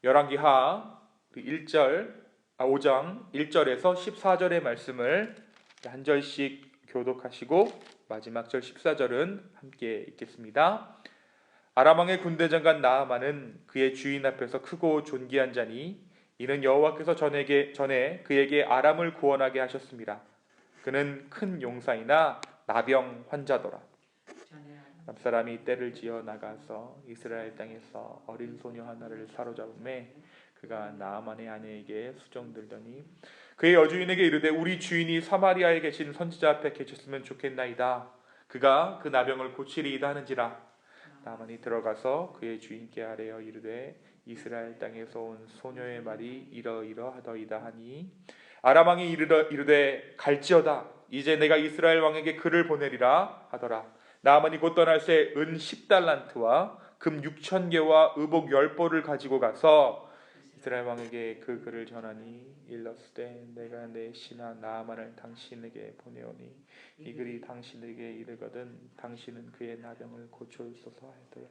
열왕기하 5장 1절에서 14절의 말씀을 한 절씩 교독하시고 마지막 절 14절은 함께 읽겠습니다. 아람 왕의 군대 장관 나아만은 그의 주인 앞에서 크고 존귀한 자니 이는 여호와께서 전에 그에게 아람을 구원하게 하셨습니다. 그는 큰 용사이나 나병 환자더라. 앞사람이 떼를 지어 나가서 이스라엘 땅에서 어린 소녀 하나를 사로잡음에 그가 나아만의 아내에게 수종들더니 그의 여주인에게 이르되 우리 주인이 사마리아에 계신 선지자 앞에 계셨으면 좋겠나이다. 그가 그 나병을 고치리이다 하는지라. 나아만이 들어가서 그의 주인께 아뢰어 이르되 이스라엘 땅에서 온 소녀의 말이 이러이러하더이다 하니 아람 왕이 이르되 갈지어다. 이제 내가 이스라엘 왕에게 글을 보내리라 하더라. 나아만이 곧 떠날 새 은 10달란트와 금 6,000개와 의복 10벌을 가지고 가서 이스라엘 왕에게 그 글을 전하니 일렀으되 내가 내 신하 나아만을 당신에게 보내오니 이 글이 당신에게 이르거든 당신은 그의 나병을 고쳐주소서 하였더라.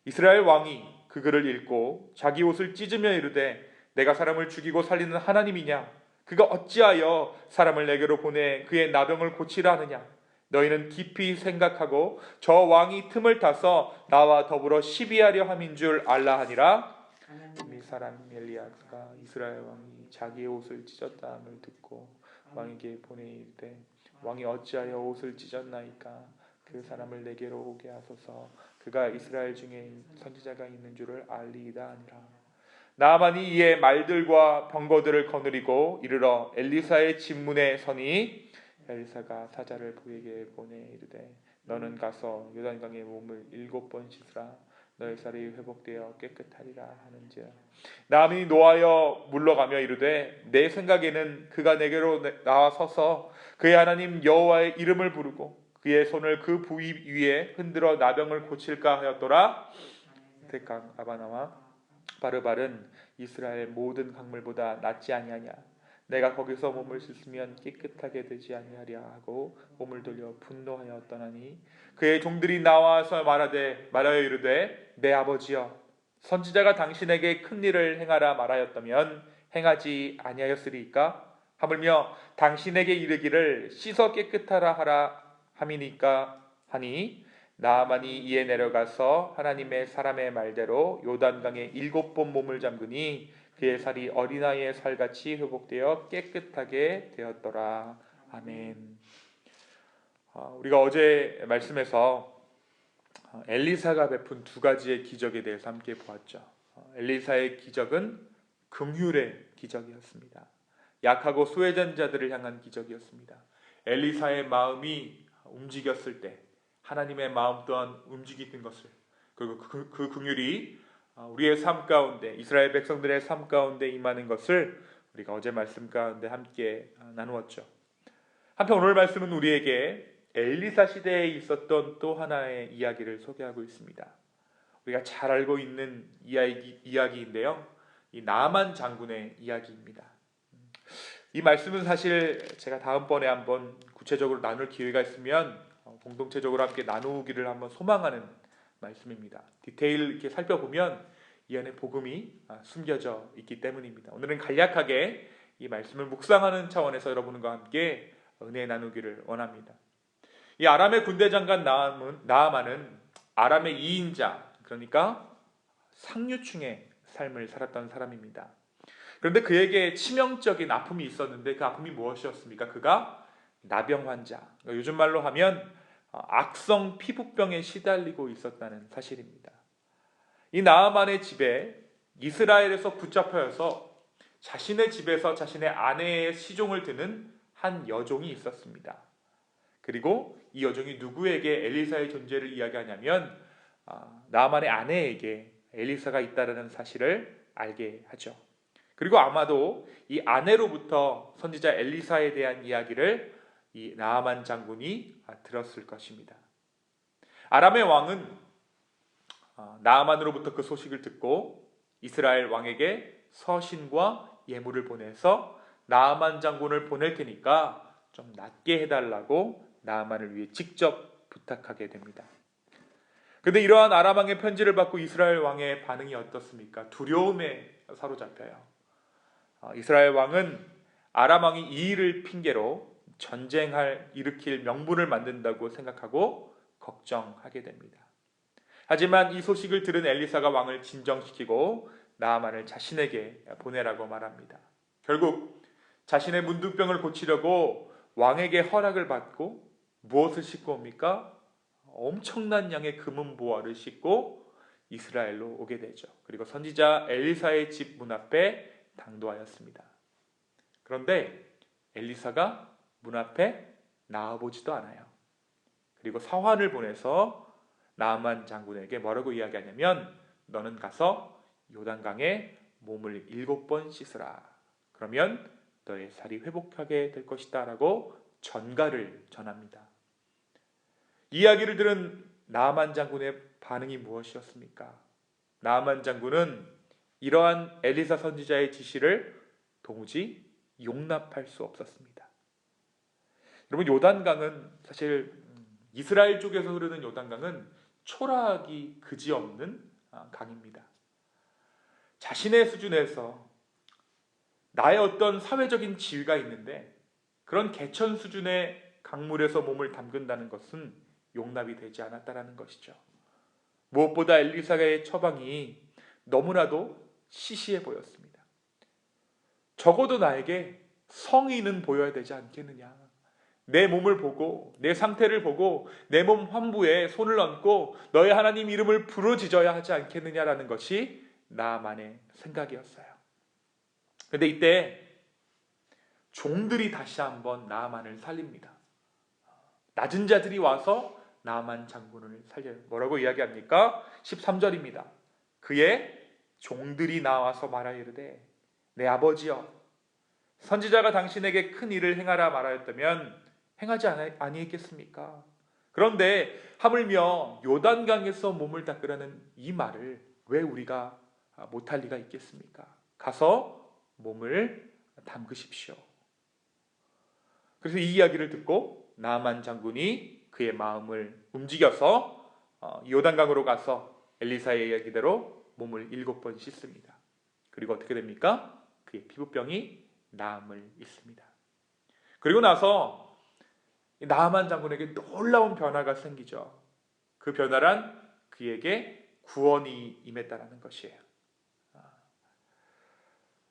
이스라엘 왕이 그 글을 읽고 자기 옷을 찢으며 이르되 내가 사람을 죽이고 살리는 하나님이냐? 그가 어찌하여 사람을 내게로 보내 그의 나병을 고치라 하느냐? 너희는 깊이 생각하고 저 왕이 틈을 타서 나와 더불어 시비하려 함인 줄 알라 하니라. 이 사람 엘리야가 이스라엘 왕이 자기의 옷을 찢었다함을 듣고 왕에게 보내이르되 왕이 어찌하여 옷을 찢었나이까? 그 사람을 내게로 오게 하소서. 그가 이스라엘 중에 선지자가 있는 줄을 알리이다 하니라. 나아만이 이에 말들과 병거들을 거느리고 이르러 엘리사의 집문에 서니 엘리사가 사자를 그에게 보내 이르되 너는 가서 요단강에 몸을 7번 씻으라. 너의 살이 회복되어 깨끗하리라 하는지라. 나아만이 노하여 물러가며 이르되 내 생각에는 그가 내게로 나와서서 그의 하나님 여호와의 이름을 부르고 그의 손을 그 부위 위에 흔들어 나병을 고칠까 하였더라. 대강 아바나와 바르발은 이스라엘 모든 강물보다 낫지 아니하냐? 내가 거기서 몸을 씻으면 깨끗하게 되지 아니하랴 하고 몸을 돌려 분노하여 떠나니 그의 종들이 나와서 말하여 이르되 내 아버지여 선지자가 당신에게 큰 일을 행하라 말하였다면 행하지 아니하였으리이까? 하물며 당신에게 이르기를 씻어 깨끗하라 하라 함이니까 하니 나아만이 이에 내려가서 하나님의 사람의 말대로 요단강에 7번 몸을 잠그니 그의 살이 어린아이의 살같이 회복되어 깨끗하게 되었더라. 아멘. 우리가 어제 말씀에서 엘리사가 베푼 2가지의 기적에 대해서 함께 보았죠. 엘리사의 기적은 긍휼의 기적이었습니다. 약하고 소외된 자들을 향한 기적이었습니다. 엘리사의 마음이 움직였을 때 하나님의 마음 또한 움직이는 것을, 그리고 그 긍휼이 우리의 삶 가운데, 이스라엘 백성들의 삶 가운데 임하는 것을 우리가 어제 말씀 가운데 함께 나누었죠. 한편 오늘 말씀은 우리에게 엘리사 시대에 있었던 또 하나의 이야기를 소개하고 있습니다. 우리가 잘 알고 있는 이야기인데요, 이 나아만 장군의 이야기입니다. 이 말씀은 사실 제가 다음번에 한번 구체적으로 나눌 기회가 있으면 공동체적으로 함께 나누기를 한번 소망하는 말씀입니다. 디테일 이렇게 살펴보면 이 안에 복음이 숨겨져 있기 때문입니다. 오늘은 간략하게 이 말씀을 묵상하는 차원에서 여러분과 함께 은혜 나누기를 원합니다. 이 아람의 군대 장관 나아만은 아람의 2인자, 그러니까 상류층의 삶을 살았던 사람입니다. 그런데 그에게 치명적인 아픔이 있었는데 그 아픔이 무엇이었습니까? 그가 나병 환자, 요즘 말로 하면 악성 피부병에 시달리고 있었다는 사실입니다. 이 나아만의 집에 이스라엘에서 붙잡혀서 자신의 집에서 자신의 아내의 시종을 드는 한 여종이 있었습니다. 그리고 이 여종이 누구에게 엘리사의 존재를 이야기하냐면 나아만의 아내에게 엘리사가 있다는 사실을 알게 하죠. 그리고 아마도 이 아내로부터 선지자 엘리사에 대한 이야기를 이 나아만 장군이 들었을 것입니다. 아람의 왕은 나아만으로부터 그 소식을 듣고 이스라엘 왕에게 서신과 예물을 보내서 나아만 장군을 보낼 테니까 좀 낫게 해달라고 나아만을 위해 직접 부탁하게 됩니다. 근데 이러한 아람 왕의 편지를 받고 이스라엘 왕의 반응이 어떻습니까? 두려움에 사로잡혀요. 이스라엘 왕은 아람 왕이 이 일을 핑계로 일으킬 명분을 만든다고 생각하고 걱정하게 됩니다. 하지만 이 소식을 들은 엘리사가 왕을 진정시키고 나아만을 자신에게 보내라고 말합니다. 결국 자신의 문둥병을 고치려고 왕에게 허락을 받고 무엇을 싣고 옵니까? 엄청난 양의 금은 보화를 싣고 이스라엘로 오게 되죠. 그리고 선지자 엘리사의 집 문 앞에 당도하였습니다. 그런데 엘리사가 문 앞에 나와보지도 않아요. 그리고 사환을 보내서 나아만 장군에게 뭐라고 이야기하냐면, 너는 가서 요단강에 몸을 7번 씻으라. 그러면 너의 살이 회복하게 될 것이다 라고 전가를 전합니다. 이야기를 들은 나아만 장군의 반응이 무엇이었습니까? 나아만 장군은 이러한 엘리사 선지자의 지시를 도무지 용납할 수 없었습니다. 여러분, 요단강은 사실 이스라엘 쪽에서 흐르는 요단강은 초라하기 그지없는 강입니다. 자신의 수준에서 나의 어떤 사회적인 지위가 있는데 그런 개천 수준의 강물에서 몸을 담근다는 것은 용납이 되지 않았다라는 것이죠. 무엇보다 엘리사의 처방이 너무나도 시시해 보였습니다. 적어도 나에게 성의는 보여야 되지 않겠느냐. 내 몸을 보고 내 상태를 보고 내 몸 환부에 손을 얹고 너의 하나님 이름을 부르짖어야 하지 않겠느냐라는 것이 나만의 생각이었어요. 그런데 이때 종들이 다시 한번 나아만을 살립니다. 낮은 자들이 와서 나아만 장군을 살려요. 뭐라고 이야기합니까? 13절입니다. 그의 종들이 나와서 말하이르되, 내 아버지여, 선지자가 당신에게 큰 일을 행하라 말하였다면 행하지 아니했겠습니까? 그런데 하물며 요단강에서 몸을 닦으라는 이 말을 왜 우리가 못할 리가 있겠습니까? 가서 몸을 담그십시오. 그래서 이 이야기를 듣고 나아만 장군이 그의 마음을 움직여서 요단강으로 가서 엘리사의 이야기대로 몸을 7번 씻습니다. 그리고 어떻게 됩니까? 그의 피부병이 나음을 입습니다. 그리고 나서 나아만 장군에게 놀라운 변화가 생기죠. 그 변화란 그에게 구원이 임했다는 것이에요.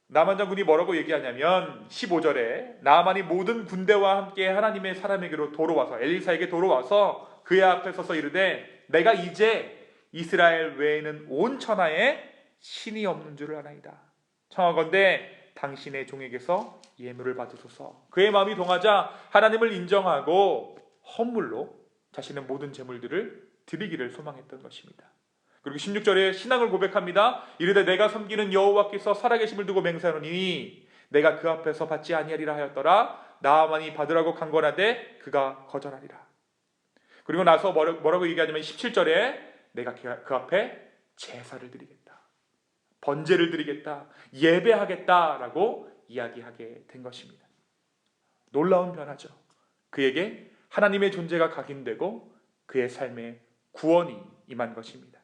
나아만 장군이 뭐라고 얘기하냐면 15절에 나아만이 모든 군대와 함께 하나님의 사람에게로 돌아와서 엘리사에게 돌아와서 그의 앞에 서서 이르되, 내가 이제 이스라엘 외에는 온 천하에 신이 없는 줄을 아나이다. 청하건대 당신의 종에게서 예물을 받으소서. 그의 마음이 동하자 하나님을 인정하고 헌물로 자신의 모든 재물들을 드리기를 소망했던 것입니다. 그리고 16절에 신앙을 고백합니다. 이르되 내가 섬기는 여호와께서 살아계심을 두고 맹세하노니 내가 그 앞에서 받지 아니하리라 하였더라. 나아만이 받으라고 강권하되 그가 거절하리라. 그리고 나서 뭐라고 얘기하냐면 17절에 내가 그 앞에 제사를 드리겠다, 번제를 드리겠다, 예배하겠다라고 이야기하게 된 것입니다. 놀라운 변화죠. 그에게 하나님의 존재가 각인되고 그의 삶에 구원이 임한 것입니다.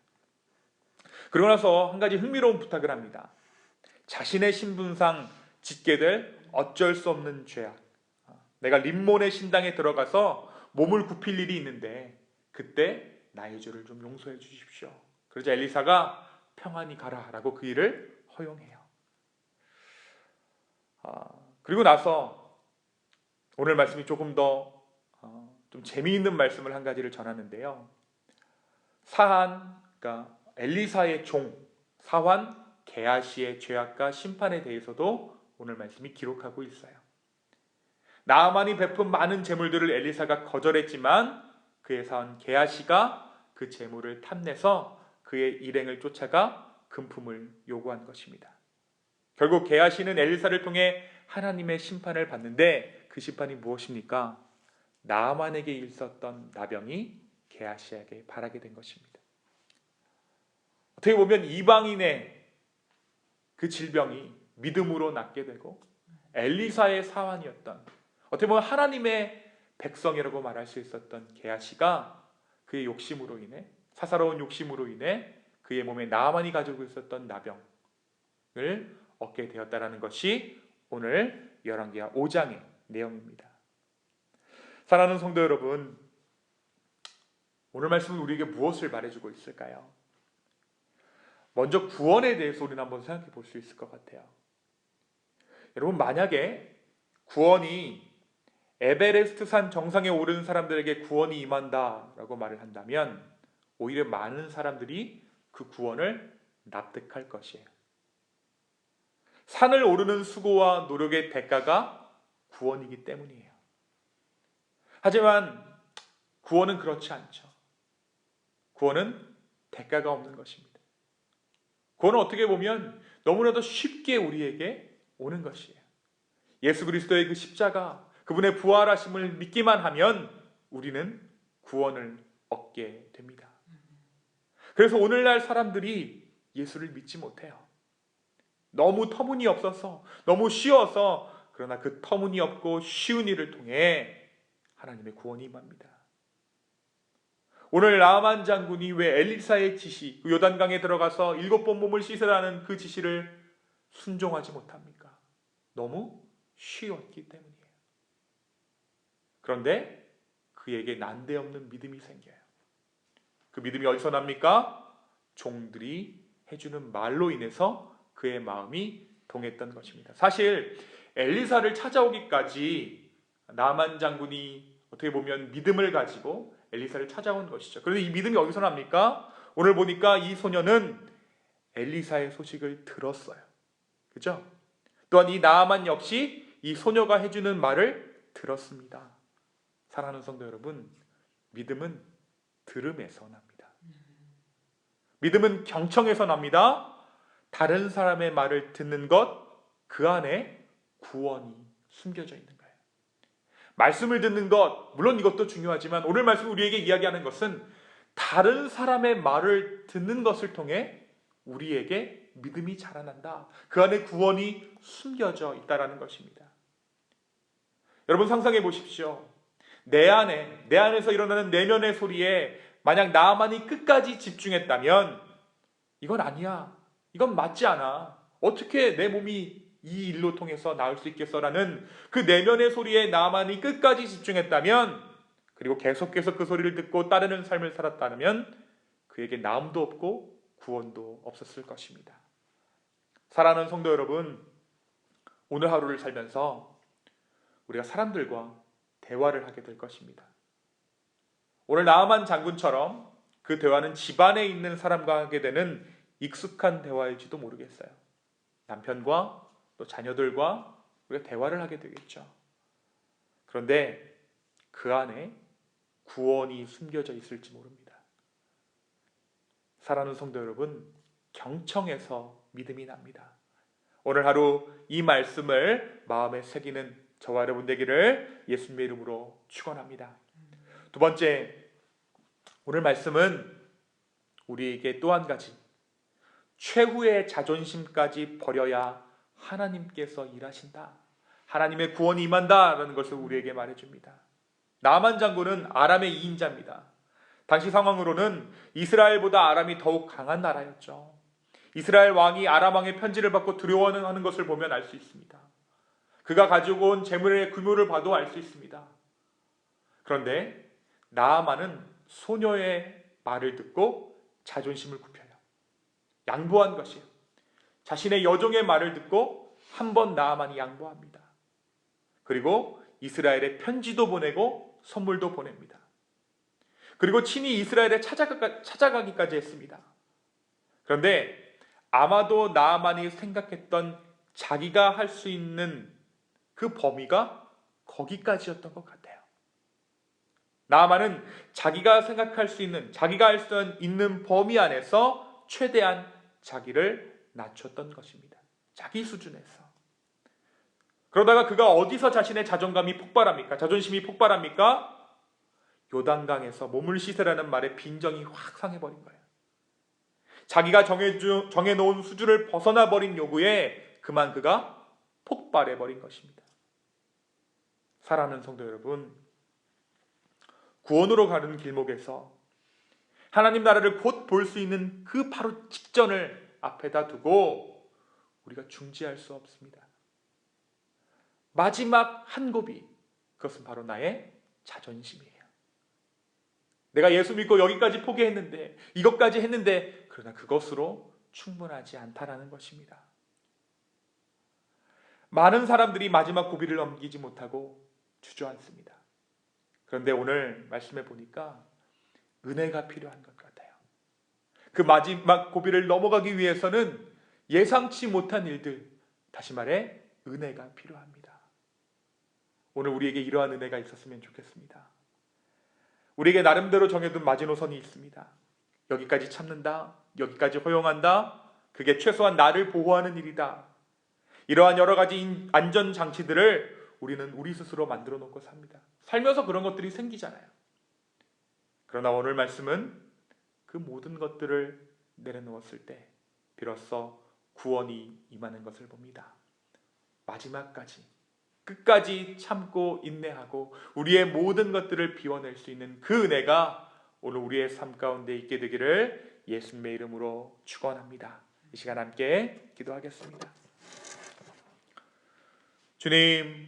그러고 나서 한 가지 흥미로운 부탁을 합니다. 자신의 신분상 짓게 될 어쩔 수 없는 죄악, 내가 림몬의 신당에 들어가서 몸을 굽힐 일이 있는데 그때 나의 죄를 좀 용서해 주십시오. 그러자 엘리사가 평안히 가라라고 그 일을 허용해요. 그리고 나서 오늘 말씀이 조금 더 좀 재미있는 말씀을 한 가지를 전하는데요. 그러니까 엘리사의 종 사환 게하시의 죄악과 심판에 대해서도 오늘 말씀이 기록하고 있어요. 나아만이 베푼 많은 재물들을 엘리사가 거절했지만 그의 사환 게하시가 그 재물을 탐내서 그의 일행을 쫓아가 금품을 요구한 것입니다. 결국 게하시는 엘리사를 통해 하나님의 심판을 받는데 그 심판이 무엇입니까? 나아만에게 있었던 나병이 게하시에게 바라게 된 것입니다. 어떻게 보면 이방인의 그 질병이 믿음으로 낫게 되고 엘리사의 사환이었던, 어떻게 보면 하나님의 백성이라고 말할 수 있었던 게하시가 그의 욕심으로 인해 사사로운 욕심으로 인해 그의 몸에 나아만이 가지고 있었던 나병을 얻게 되었다라는 것이 오늘 열왕기하 5장의 내용입니다. 사랑하는 성도 여러분, 오늘 말씀은 우리에게 무엇을 말해주고 있을까요? 먼저 구원에 대해서 우리는 한번 생각해 볼 수 있을 것 같아요. 여러분, 만약에 구원이 에베레스트 산 정상에 오른 사람들에게 구원이 임한다라고 말을 한다면 오히려 많은 사람들이 그 구원을 납득할 것이에요. 산을 오르는 수고와 노력의 대가가 구원이기 때문이에요. 하지만 구원은 그렇지 않죠. 구원은 대가가 없는 것입니다. 구원은 어떻게 보면 너무나도 쉽게 우리에게 오는 것이에요. 예수 그리스도의 그 십자가, 그분의 부활하심을 믿기만 하면 우리는 구원을 얻게 됩니다. 그래서 오늘날 사람들이 예수를 믿지 못해요. 너무 터무니없어서, 너무 쉬워서. 그러나 그 터무니없고 쉬운 일을 통해 하나님의 구원이 임합니다. 오늘 나아만 장군이 왜 엘리사의 지시, 그 요단강에 들어가서 7번 몸을 씻으라는 그 지시를 순종하지 못합니까? 너무 쉬웠기 때문이에요. 그런데 그에게 난데없는 믿음이 생겨요. 그 믿음이 어디서 납니까? 종들이 해주는 말로 인해서 그의 마음이 동했던 것입니다. 사실 엘리사를 찾아오기까지 나아만 장군이 어떻게 보면 믿음을 가지고 엘리사를 찾아온 것이죠. 그런데 이 믿음이 어디서 납니까? 오늘 보니까 이 소녀는 엘리사의 소식을 들었어요. 그죠? 또한 이 나아만 역시 이 소녀가 해주는 말을 들었습니다. 사랑하는 성도 여러분, 믿음은 들음에서 납니다. 믿음은 경청에서 납니다. 다른 사람의 말을 듣는 것, 그 안에 구원이 숨겨져 있는 거예요. 말씀을 듣는 것, 물론 이것도 중요하지만 오늘 말씀 우리에게 이야기하는 것은 다른 사람의 말을 듣는 것을 통해 우리에게 믿음이 자라난다. 그 안에 구원이 숨겨져 있다는 것입니다. 여러분 상상해 보십시오. 내 안에서 일어나는 내면의 소리에 만약 나만이 끝까지 집중했다면 이건 아니야. 이건 맞지 않아. 어떻게 내 몸이 이 일로 통해서 나을 수 있겠어라는 그 내면의 소리에 나만이 끝까지 집중했다면, 그리고 계속해서 그 소리를 듣고 따르는 삶을 살았다면 그에게 나음도 없고 구원도 없었을 것입니다. 사랑하는 성도 여러분, 오늘 하루를 살면서 우리가 사람들과 대화를 하게 될 것입니다. 오늘 나아만 장군처럼 그 대화는 집안에 있는 사람과 하게 되는 익숙한 대화일지도 모르겠어요. 남편과 또 자녀들과 우리가 대화를 하게 되겠죠. 그런데 그 안에 구원이 숨겨져 있을지 모릅니다. 사랑하는 성도 여러분, 경청에서 믿음이 납니다. 오늘 하루 이 말씀을 마음에 새기는 저와 여러분 되기를 예수님의 이름으로 축원합니다. 두 번째, 오늘 말씀은 우리에게 또 한 가지, 최후의 자존심까지 버려야 하나님께서 일하신다, 하나님의 구원이 임한다라는 것을 우리에게 말해줍니다. 나아만 장군은 아람의 2인자입니다. 당시 상황으로는 이스라엘보다 아람이 더욱 강한 나라였죠. 이스라엘 왕이 아람 왕의 편지를 받고 두려워하는 것을 보면 알 수 있습니다. 그가 가지고 온 재물의 규모를 봐도 알 수 있습니다. 그런데 나아만은 소녀의 말을 듣고 자존심을 굽혀요. 양보한 것이에요. 자신의 여종의 말을 듣고 한 번 나아만이 양보합니다. 그리고 이스라엘에 편지도 보내고 선물도 보냅니다. 그리고 친히 이스라엘에 찾아가기까지 했습니다. 그런데 아마도 나아만이 생각했던 자기가 할 수 있는 그 범위가 거기까지였던 것 같아요. 나아만은 자기가 생각할 수 있는, 자기가 할 수 있는 범위 안에서 최대한 자기를 낮췄던 것입니다. 자기 수준에서. 그러다가 그가 어디서 자신의 자존감이 폭발합니까? 자존심이 폭발합니까? 요단강에서 몸을 씻으라는 말에 빈정이 확 상해버린 거예요. 자기가 정해놓은 수준을 벗어나버린 요구에 그만 그가 폭발해버린 것입니다. 사랑하는 성도 여러분, 구원으로 가는 길목에서 하나님 나라를 곧 볼 수 있는 그 바로 직전을 앞에다 두고 우리가 중지할 수 없습니다. 마지막 한 고비, 그것은 바로 나의 자존심이에요. 내가 예수 믿고 여기까지 포기했는데, 이것까지 했는데, 그러나 그것으로 충분하지 않다라는 것입니다. 많은 사람들이 마지막 고비를 넘기지 못하고 주저앉습니다. 그런데 오늘 말씀해 보니까 은혜가 필요한 것 같아요. 그 마지막 고비를 넘어가기 위해서는 예상치 못한 일들, 다시 말해 은혜가 필요합니다. 오늘 우리에게 이러한 은혜가 있었으면 좋겠습니다. 우리에게 나름대로 정해둔 마지노선이 있습니다. 여기까지 참는다, 여기까지 허용한다, 그게 최소한 나를 보호하는 일이다. 이러한 여러 가지 안전장치들을 우리는 우리 스스로 만들어 놓고 삽니다. 살면서 그런 것들이 생기잖아요. 그러나 오늘 말씀은 그 모든 것들을 내려놓았을 때 비로소 구원이 임하는 것을 봅니다. 마지막까지, 끝까지 참고 인내하고 우리의 모든 것들을 비워낼 수 있는 그 은혜가 오늘 우리의 삶 가운데 있게 되기를 예수님의 이름으로 축원합니다. 이 시간 함께 기도하겠습니다. 주님,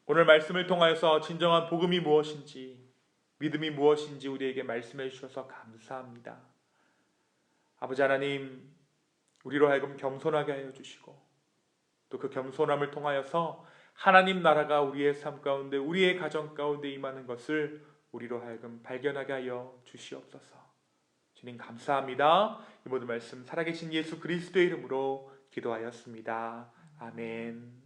오늘 말씀을 통하여서 진정한 복음이 무엇인지, 믿음이 무엇인지 우리에게 말씀해 주셔서 감사합니다. 아버지 하나님, 우리로 하여금 겸손하게 하여 주시고 또 그 겸손함을 통하여서 하나님 나라가 우리의 삶 가운데, 우리의 가정 가운데 임하는 것을 우리로 하여금 발견하게 하여 주시옵소서. 주님 감사합니다. 이 모든 말씀 살아계신 예수 그리스도의 이름으로 기도하였습니다. 아멘.